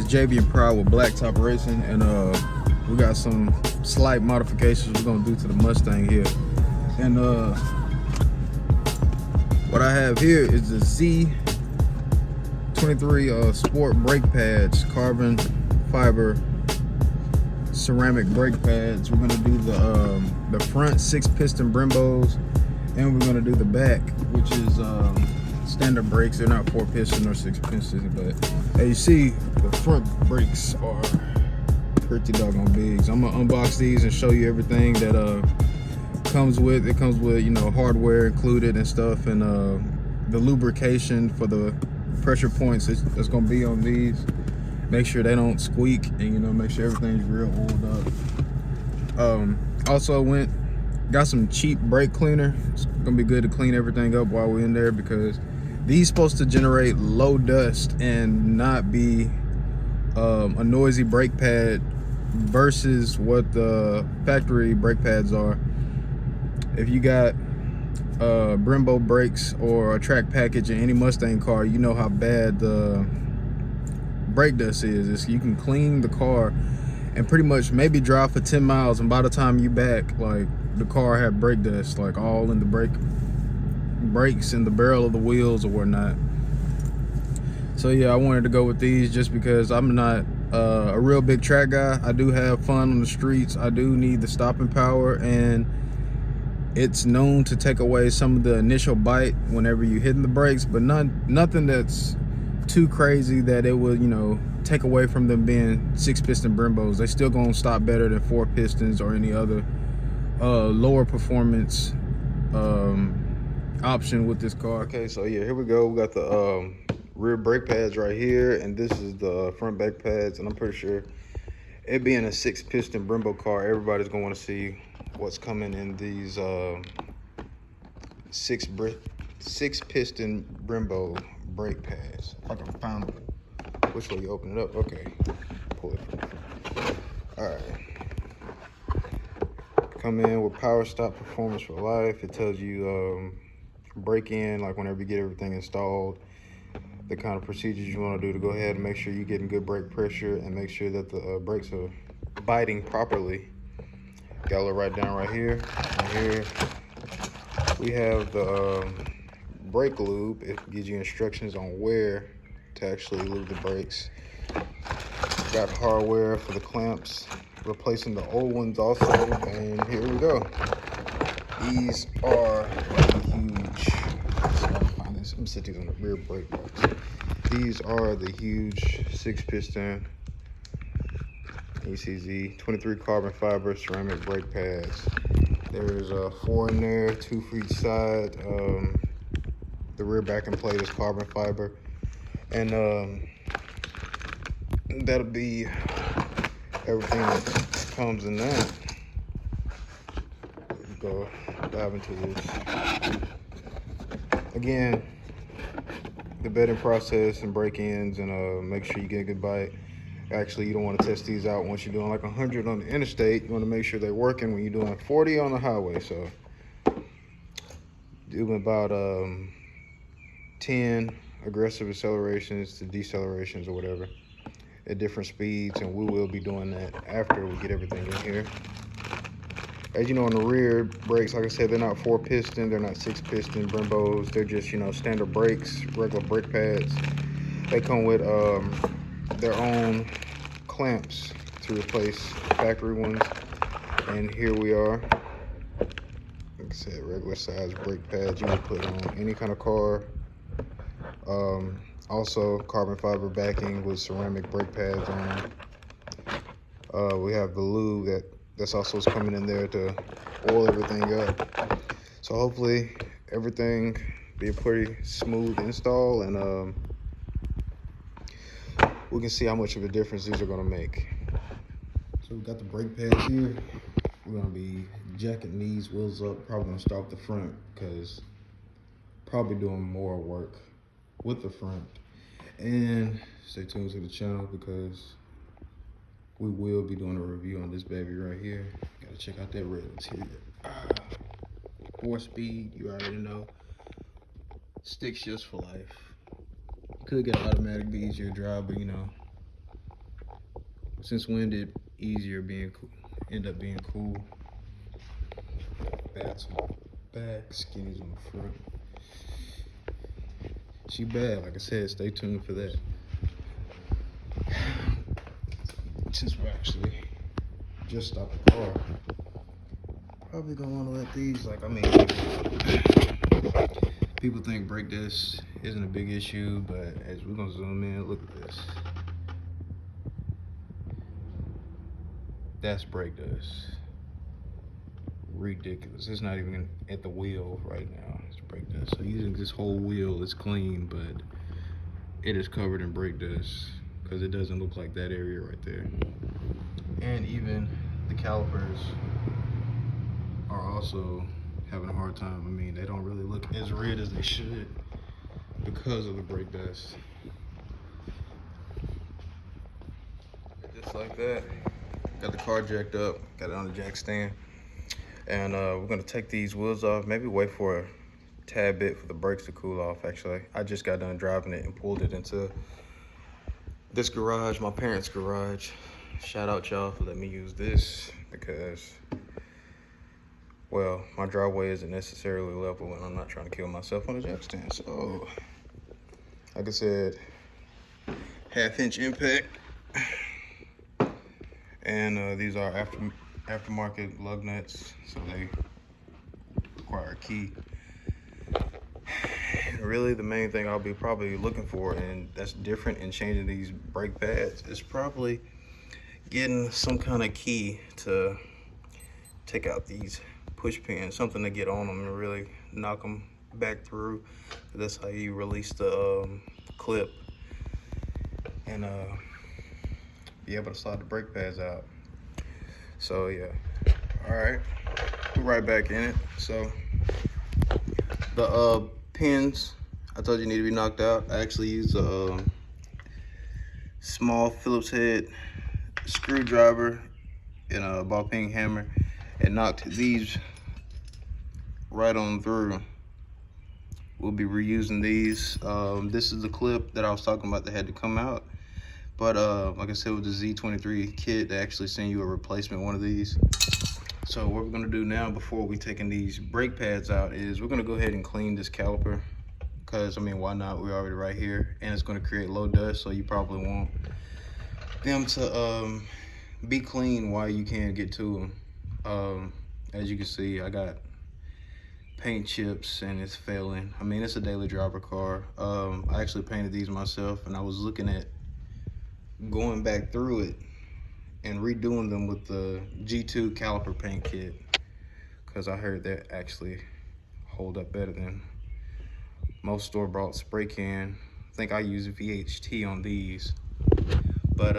JB and Proud with Blacktop Racing, and we got some slight modifications we're gonna do to the Mustang here. And what I have here is the Z23 sport brake pads, carbon fiber ceramic brake pads. We're gonna do the front 6-piston Brembos, and we're gonna do the back, which is standard brakes. They're not 4-piston or 6-piston, but as you see, the front brakes are pretty doggone big. So I'm gonna unbox these and show you everything that comes with it. Comes with, you know, hardware included and stuff, and the lubrication for the pressure points that's gonna be on these. Make sure they don't squeak, and you know, make sure everything's real oiled up. Also got some cheap brake cleaner. It's gonna be good to clean everything up while we're in there, because these supposed to generate low dust and not be a noisy brake pad versus what the factory brake pads are. If you got Brembo brakes or a track package in any Mustang car, you know how bad the brake dust is. You can clean the car and pretty much maybe drive for 10 miles, and by the time you back, like, the car had brake dust, like, all in the brakes in the barrel of the wheels or whatnot. So yeah, I wanted to go with these just because I'm not a real big track guy. I do have fun on the streets. I do need the stopping power, and it's known to take away some of the initial bite whenever you're hitting the brakes, but nothing that's too crazy that it will, you know, take away from them being 6-piston Brembos. They still gonna stop better than 4 pistons or any other lower performance option with this car. Okay, so yeah, here we go. We got the rear brake pads right here, and this is the front brake pads. And I'm pretty sure, it being a 6-piston Brembo car, everybody's gonna want to see what's coming in these 6-piston Brembo brake pads. If I can find them. Which way you open it up? Okay, pull it. All right. Come in with power stop performance for life. It tells you break in, like whenever you get everything installed, the kind of procedures you want to do to go ahead and make sure you're getting good brake pressure and make sure that the brakes are biting properly. Got a little right down right here. And here we have the brake lube. It gives you instructions on where to actually lube the brakes. Got hardware for the clamps, replacing the old ones also, and here we go. These are huge. Let me set these on the rear brake box. These are the huge 6-piston ECZ 23 carbon fiber ceramic brake pads. There's 4 in there, 2 for each side. The rear backing plate is carbon fiber, and that'll be everything that comes in that. Go dive into this. Again, the bedding process and break-ins, and make sure you get a good bite. Actually, you don't want to test these out once you're doing like 100 on the interstate. You want to make sure they're working when you're doing 40 on the highway. So doing about 10 aggressive accelerations to decelerations or whatever at different speeds, and we will be doing that after we get everything in here. As you know, on the rear brakes, like I said, they're not 4-piston, they're not 6-piston Brembos. They're just, you know, standard brakes, regular brake pads. They come with their own clamps to replace factory ones. And here we are. Like I said, regular size brake pads you can put on any kind of car. Also carbon fiber backing with ceramic brake pads on. We have the lube that's also coming in there to oil everything up. So hopefully everything be a pretty smooth install, and we can see how much of a difference these are gonna make. So we got the brake pads here. We're gonna be jacking these wheels up. Probably gonna start with the front, because probably doing more work with the front. And stay tuned to the channel, because we will be doing a review on this baby right here. Gotta check out that red interior. 4-speed, you already know. Stick shifts for life. Could get automatic, be easier to drive, but you know, Since when did easier being cool end up being cool? Bad on the back, skinnies on the front. She bad, like I said, stay tuned for that. Since we're actually just stopped the car, probably gonna wanna let these, like, I mean, people think brake dust isn't a big issue, but as we're gonna zoom in, look at this. That's brake dust. Ridiculous. It's not even at the wheel right now. It's brake dust. So using this whole wheel is clean, but it is covered in brake dust because it doesn't look like that area right there. And even the calipers are also having a hard time. I mean, they don't really look as red as they should because of the brake dust. Just like that. Got the car jacked up, got it on the jack stand. And we're gonna take these wheels off, maybe wait for a tad bit for the brakes to cool off. Actually, I just got done driving it and pulled it into this garage, my parents' garage. Shout out y'all for letting me use this because, well, my driveway isn't necessarily level and I'm not trying to kill myself on a jack stand. So, like I said, 1/2-inch impact. And these are aftermarket lug nuts, so they require a key. Really, the main thing I'll be probably looking for, and that's different in changing these brake pads, is probably getting some kind of key to take out these push pins, something to get on them and really knock them back through. That's how you release the clip and be able to slide the brake pads out. So yeah, all right, we're right back in it. So the pins I told you need to be knocked out. I actually used a small Phillips head screwdriver and a ball peen hammer and knocked these right on through. We'll be reusing these. This is the clip that I was talking about that had to come out. But like I said, with the Z23 kit, they actually send you a replacement one of these. So what we're gonna do now before we taking these brake pads out is we're gonna go ahead and clean this caliper. Because, I mean, why not? We're already right here. And it's gonna create low dust, so you probably want them to be clean while you can get to them. As you can see, I got paint chips and it's failing. I mean, it's a daily driver car. I actually painted these myself and I was looking at going back through it and redoing them with the G2 caliper paint kit because I heard that actually hold up better than most store-bought spray can. I think I use VHT on these. But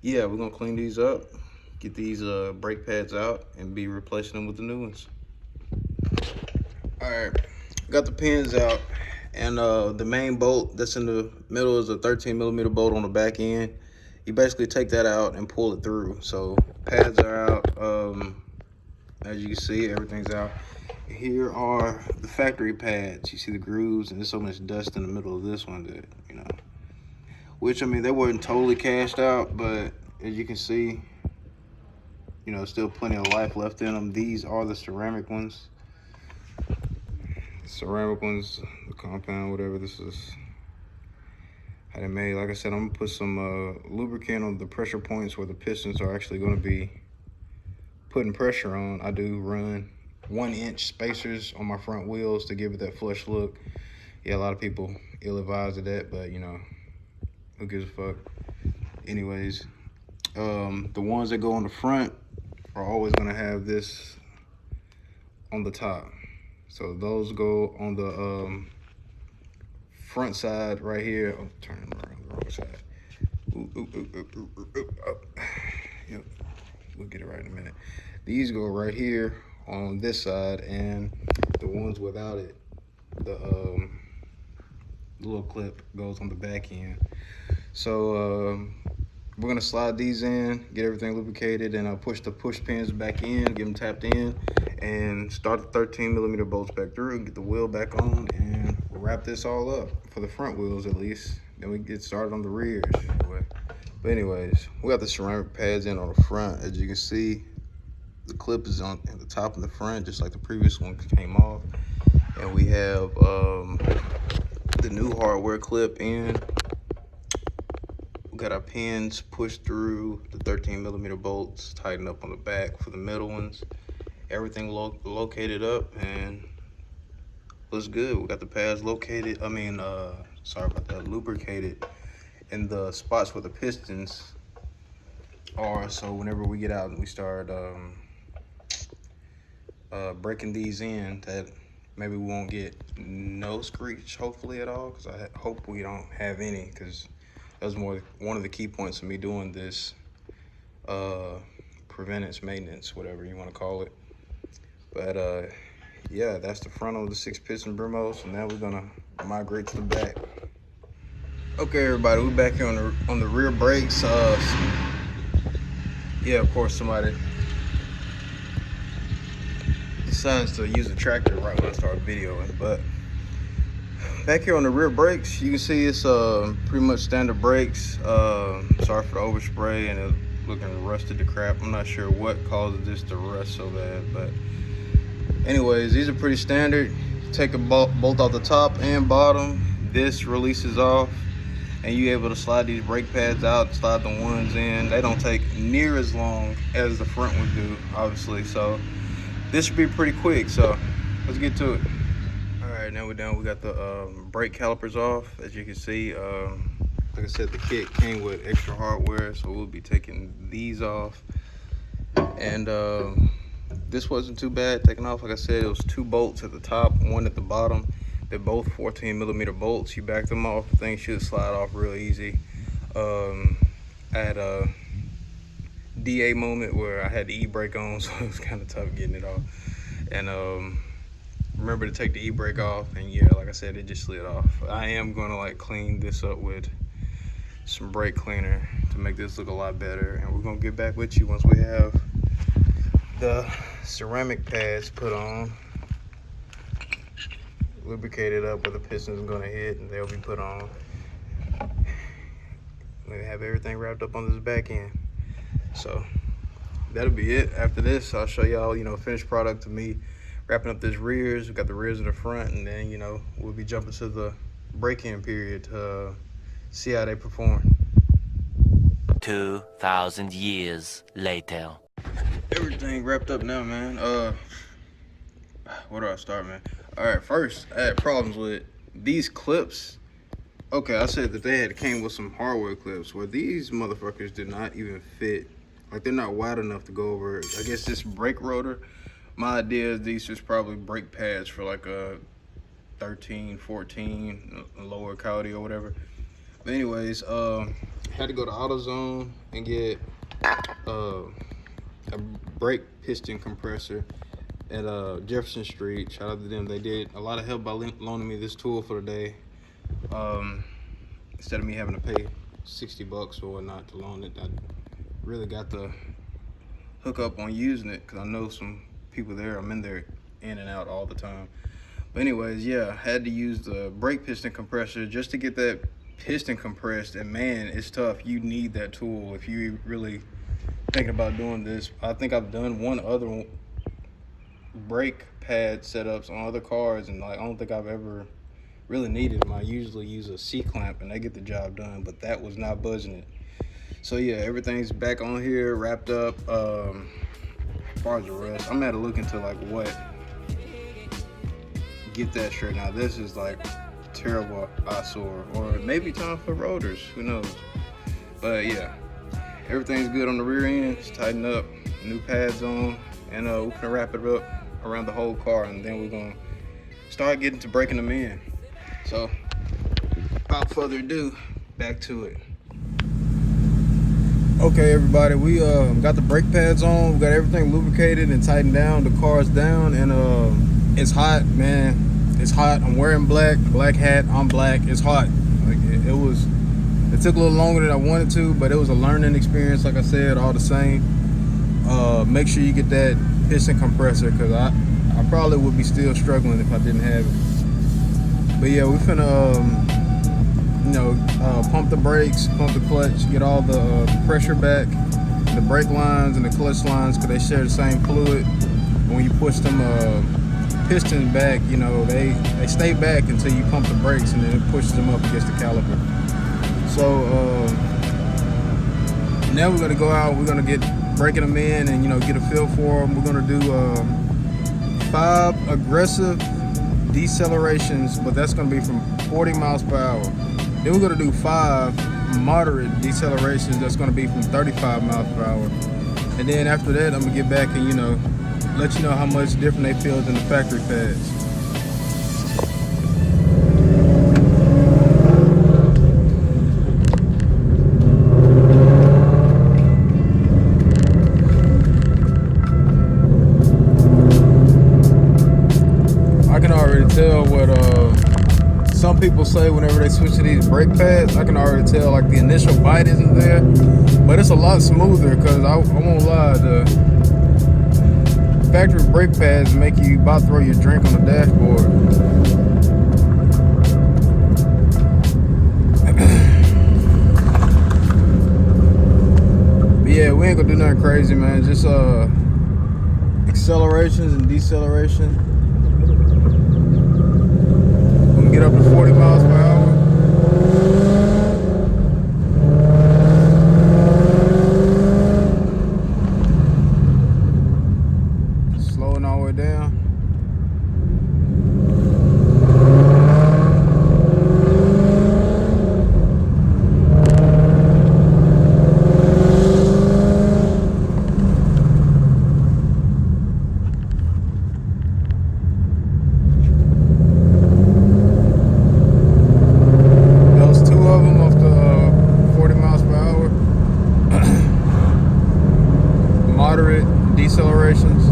yeah, we're gonna clean these up, get these brake pads out and be replacing them with the new ones. All right, got the pins out. And the main bolt that's in the middle is a 13mm bolt on the back end. You basically take that out and pull it through. So pads are out. As you can see, everything's out. Here are the factory pads. You see the grooves, and there's so much dust in the middle of this one that, you know, which, I mean, they weren't totally cashed out, but as you can see, you know, still plenty of life left in them. These are the ceramic ones. The compound, whatever this is, how they made. Like I said, I'm gonna put some lubricant on the pressure points where the pistons are actually gonna be putting pressure on. I do run 1-inch spacers on my front wheels to give it that flush look. Yeah, a lot of people ill-advised of that, but you know, who gives a fuck? Anyways, the ones that go on the front are always gonna have this on the top. So those go on the front side right here. Oh, turn them around the wrong side. Yep, we'll get it right in a minute. These go right here on this side, and the ones without it, the little clip goes on the back end. So we're gonna slide these in, get everything lubricated, and I'll push the push pins back in, get them tapped in, and start the 13mm bolts back through, get the wheel back on, and we'll wrap this all up for the front wheels at least. Then we get started on the rears. But anyways, we got the ceramic pads in on the front. As you can see, the clip is on at the top of the front, just like the previous one came off. And we have the new hardware clip in. We got our pins pushed through, the 13mm bolts tightened up on the back for the middle ones. Everything located up and looks good. We got the pads located, sorry about that, lubricated in the spots where the pistons are. So whenever we get out and we start breaking these in, that maybe we won't get no screech, hopefully, at all, because I hope we don't have any, because that was one of the key points of me doing this preventative maintenance, whatever you want to call it. But yeah, that's the front of the 6-piston Brembo. So now we're gonna migrate to the back. Okay, everybody, we're back here on the rear brakes. Yeah, of course, somebody decides to use a tractor right when I start videoing. But back here on the rear brakes, you can see it's pretty much standard brakes. Sorry for the overspray and it looking rusted to crap. I'm not sure what causes this to rust so bad, but anyways, these are pretty standard. Take a bolt off the top and bottom. This releases off, and you're able to slide these brake pads out, slide the ones in. They don't take near as long as the front would do, obviously. So this should be pretty quick. So let's get to it. All right, now we're done. We got the brake calipers off. As you can see, like I said, the kit came with extra hardware, so we'll be taking these off. And this wasn't too bad taking off. Like I said, it was 2 bolts at the top, 1 at the bottom. They're both 14mm bolts. You back them off, the thing should slide off real easy. I had a DA moment where I had the e-brake on, so it was kind of tough getting it off. And remember to take the e-brake off, and yeah, like I said, it just slid off. I am gonna like clean this up with some brake cleaner to make this look a lot better, and we're gonna get back with you once we have the ceramic pads put on, lubricated up where the piston's gonna hit, and they'll be put on. We have everything wrapped up on this back end. So that'll be it. After this, I'll show y'all, finished product of me wrapping up this rears. We got the rears in the front, and then, we'll be jumping to the break-in period to see how they perform. 2,000 years later. Everything wrapped up now, man. Where do I start, man? All right, first, I had problems with these clips. Okay, I said that they came with some hardware clips where these motherfuckers did not even fit. Like, they're not wide enough to go over, I guess, this brake rotor. My idea is these is probably brake pads for like a 13, 14, lower Coyote or whatever. But anyways, had to go to AutoZone and get a brake piston compressor at Jefferson Street. Shout out to them. They did a lot of help by loaning me this tool for the day. Instead of me having to pay 60 bucks or whatnot to loan it, I really got the hook up on using it because I know some people there. I'm in there in and out all the time. But anyways, yeah, I had to use the brake piston compressor just to get that piston compressed, and man, it's tough. You need that tool if you really thinking about doing this. I think I've done one other brake pad setups on other cars, and like I don't think I've ever really needed them. I usually use a C-clamp and they get the job done, but that was not budging it. So yeah, everything's back on here, wrapped up. As far as the rest, I'm gonna look into like what, get that straight. Now this is like terrible eyesore, or maybe time for rotors, who knows. But yeah, everything's good on the rear end. It's tightened up, new pads on, and we're gonna wrap it up around the whole car, and then we're gonna start getting to breaking them in. So without further ado, back to it. Okay, everybody, we got the brake pads on, we got everything lubricated and tightened down, the car's down, and it's hot, man. It's hot. I'm wearing black hat, I'm black. It's hot. Like it took a little longer than I wanted to, but it was a learning experience, like I said, all the same. Make sure you get that piston compressor, because I probably would be still struggling if I didn't have it. But yeah, we're finna pump the brakes, pump the clutch, get all the pressure back, the brake lines and the clutch lines, because they share the same fluid. And when you push them pistons back, they stay back until you pump the brakes, and then it pushes them up against the caliper. So now we're gonna go out. We're gonna get breaking them in and get a feel for them. We're gonna do 5 aggressive decelerations, but that's gonna be from 40 miles per hour. Then we're gonna do 5 moderate decelerations. That's gonna be from 35 miles per hour. And then after that, I'm gonna get back and let you know how much different they feel than the factory pads. I can already tell what some people say whenever they switch to these brake pads. I can already tell like the initial bite isn't there, but it's a lot smoother, because I won't lie, the factory brake pads make you about throw your drink on the dashboard. But yeah, we ain't gonna do nothing crazy, man. Just accelerations and deceleration. We can get up to 40 miles per hour. Slowing all the way down. Those 2 of them off the 40 miles per hour. Moderate decelerations.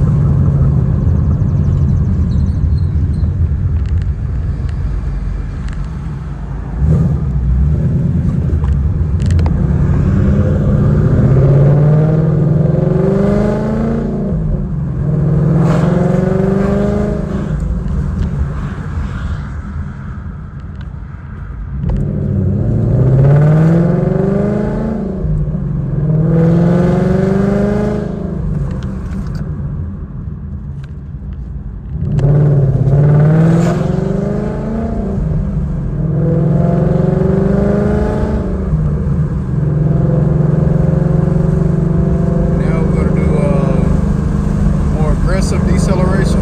Deceleration.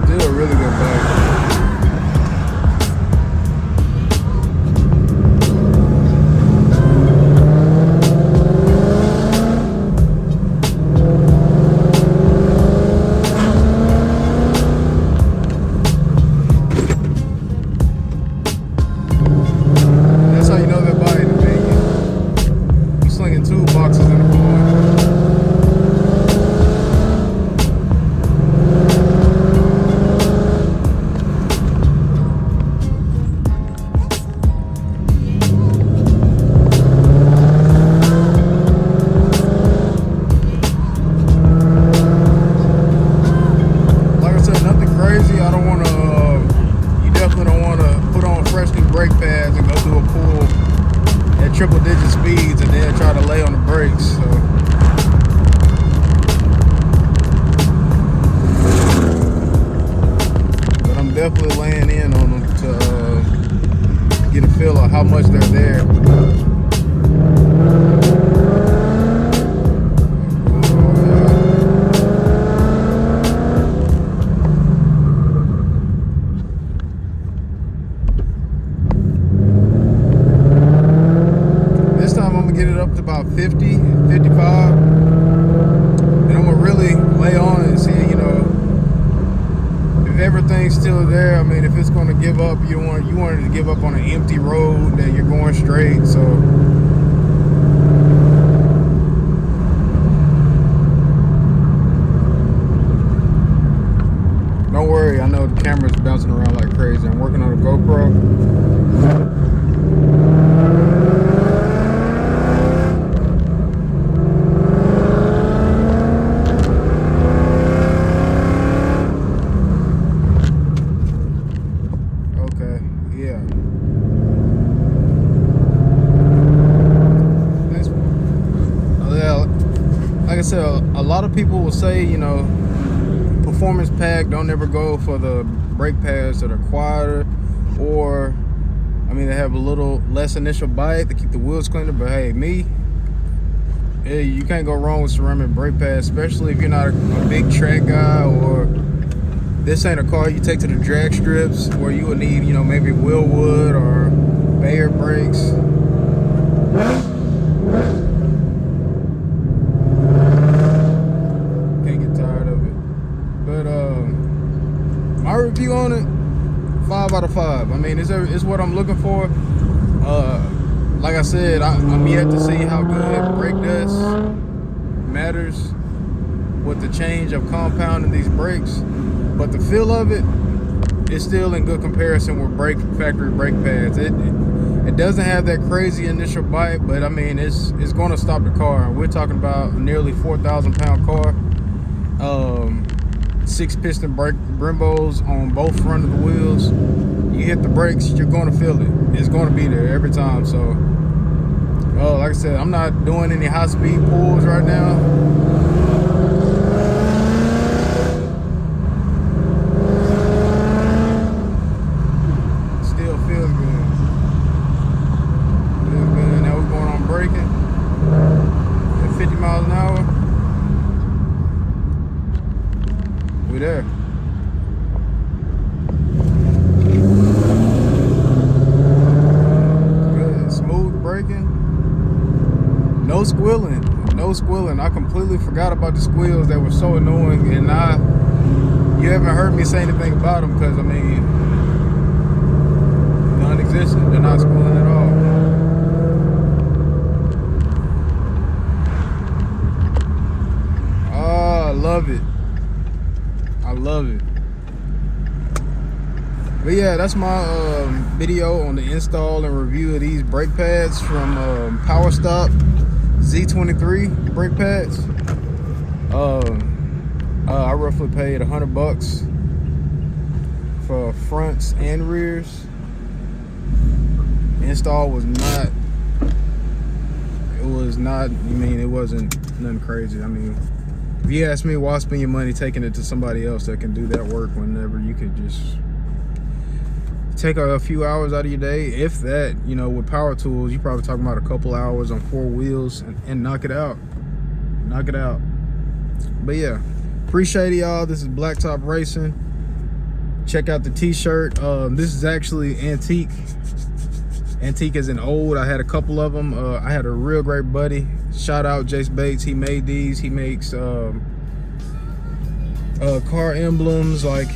Still a really good bike. Boxes in the floor. Like I said, nothing crazy. I don't want to. You definitely don't want to put on fresh new brake pads and go do a pull at triple-digit speeds and then try to lay on the brakes. So. But I'm definitely laying in on them to get a feel of how much they're there. Get it up to about 50, 55, and I'm gonna really lay on it and see, if everything's still there. I mean, if it's gonna give up, you want it to give up on an empty road that you're going straight. So don't worry, I know the camera's bouncing around like crazy. I'm working on a GoPro. I said, a lot of people will say, you know, performance pack, don't ever go for the brake pads that are quieter, or I mean, they have a little less initial bite to keep the wheels cleaner. But hey, you can't go wrong with ceramic brake pads, especially if you're not a big track guy, or this ain't a car you take to the drag strips where you would need, you know, maybe Willwood or Bayer brakes. Can't get tired of it. But my review on it, 5 out of 5. I mean, it's what I'm looking for. Like I said, I'm yet to see how good brake dust matters with the change of compound in these brakes, but the feel of it is still in good comparison with factory brake pads. It doesn't have that crazy initial bite, but I mean, it's going to stop the car. We're talking about a nearly 4,000 pound car. 6 piston brake Brembos on both front of the wheels. You hit the brakes, you're going to feel it. It's going to be there every time. So like I said, I'm not doing any high speed pulls right now. Still feels good. Feels good. Now we're going on braking at 50 miles an hour. We there. Good. Smooth braking. No squealing. No squealing. I completely forgot about the squeals that were so annoying, and you haven't heard me say anything about them because, I mean, non-existent. They're not squealing at all. Oh, I love it. I love it. But yeah, that's my video on the install and review of these brake pads from Power Stop Z23 brake pads. I roughly paid $100 for fronts and rears. Install was not. It was not. I mean, it wasn't nothing crazy. I mean, if you ask me, why spend your money taking it to somebody else that can do that work whenever you could just take a few hours out of your day, if that. You know, with power tools, you're probably talking about a couple hours on 4 wheels and knock it out. Knock it out. But yeah, appreciate it, y'all. This is Blacktop Racing. Check out the t-shirt. This is actually antique. Antique as in old. I had a couple of them. I had a real great buddy. Shout out Jace Bates. He made these. He makes car emblems, like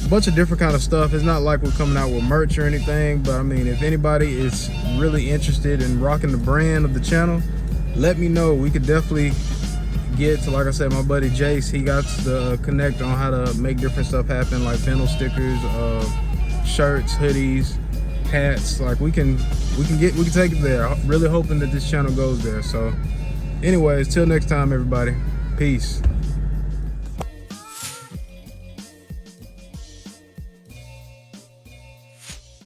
a bunch of different kind of stuff. It's not like we're coming out with merch or anything, but I mean, if anybody is really interested in rocking the brand of the channel, let me know. We could definitely get to, like I said, my buddy Jace. He got the connect on how to make different stuff happen, like vinyl stickers, shirts, hoodies, hats. Like we can take it there. I'm really hoping that this channel goes there. So anyways, till next time, everybody, peace.